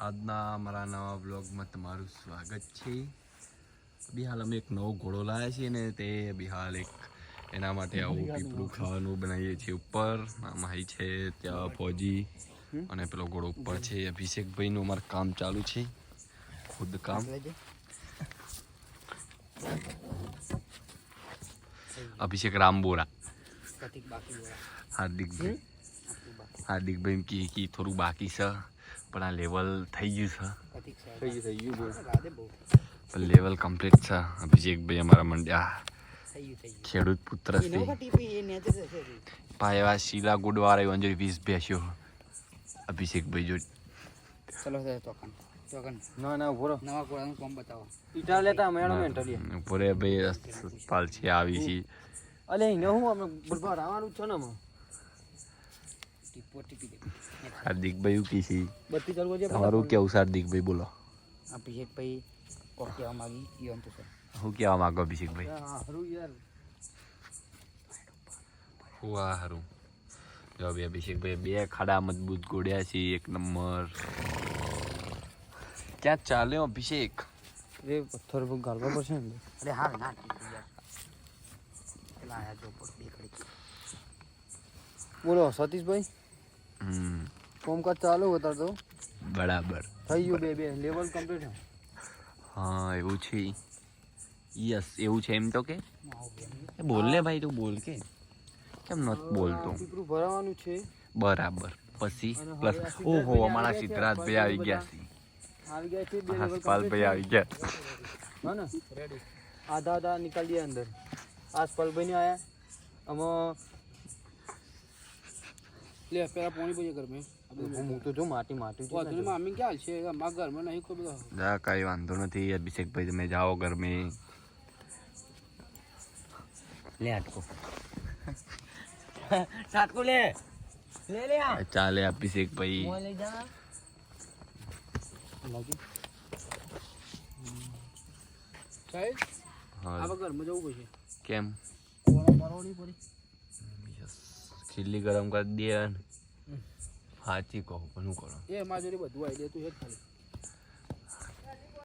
આજના અમારા નવા બ્લોગમાં તમારું સ્વાગત છે. બિહાલ અમે એક નવો ઘોડો લાવ્યા છીએ ને તે બિહાલ એક એના માટે આવું પીપળું ખાવાનું બનાવીએ છીએ. ઉપર માહી છે, ત્યાં ફોજી અને પેલો ઘોડો ઉપર છે. અભિષેકભાઈનું અમારું કામ ચાલુ છે, ખુદ કામ. અભિષેક રામબોરા, હાર્દિકભાઈ કી થોડું બાકી છે પણ આ લેવલ થઈ ગયું છે, પણ લેવલ કમ્પ્લીટ છે. અભિષેકભાઈ અમારા મંડ્યા ખેડૂત પુત્ર છે. પાયવા શીલા ગુડવાળા અંજરી 20 બેસ્યો અભિષેકભાઈ જો. ચલો તોકન ના ના ભોરો નવા કોળાનું કોમ બતાવો. ઈટા લેતા મેડમ એન્ટરિયા ભોરે ભાઈ પાલ છે આવી છે. અલે ન હું અમે બરબાર આવવાનું છે ને અમે ટીપો ટીપી દે. હાર્દિકભાઈ કી છે બત્તી ચાલુ છે તમારું કેવું છે? હાર્દિકભાઈ બોલો. અભિષેકભાઈ કોક કહેવા માંગી ઈવન તો સર હું કહેવા માંગો અભિષેકભાઈ? હા હરું યાર હુઆ હારું. જો બે અભિષેકભાઈ બે ખાડા મજબૂત ગોળ્યા છે, એક નંબર. ક્યાં ચાલ્યો અભિષેક? એ પથ્થર પર ગાલવા પડશે ને. અરે હા ના ટીપી યાર પેલા આયા જો પર બે ખડી. બોલો સતીશભાઈ, કોમકાજ ચાલુ હતા તો બરાબર થઈ ગયું. બે લેવલ કમ્પ્લીટ છે. હા એવું છે. યસ એવું છે એમ તો કે બોલ ને ભાઈ, તું બોલ કે કેમ નથી બોલતો? પીપળું ભરાવાનું છે બરાબર. પછી પ્લસ ઓહો અમારા સિદ્ધરાજભાઈ આવી ગયા છે, આવી ગયા છે. બે લેવલ હસપાલભાઈ આવી ગયા. હા ને રેડી. આधा निकाल दिया अंदर. आसपालભાઈ ને આયા આમાં લે પેલા પાણી પૂજા કર મે હું તો જો માટી છે. વાદળી માં આમી ક્યાં છે? મારા ઘરમાં નહીં કોઈ બધો. જા કઈ વાંધો નથી અભિષેકભાઈ, તમે જાઓ ઘરમે. લે આટકો સાટકો લે લે લે આ ચાલે અભિષેકભાઈ. મોય લઈ જા લાગી સાહેબ હા આ ઘરમાં જવું પડશે. કેમ? કોળો મારવાની પડી. ખીલી ગરમ કરી દે. સાચી કહું પણ શું કરો? એ મારી જોડે બધું આવી દે તું હેડ ખાલી.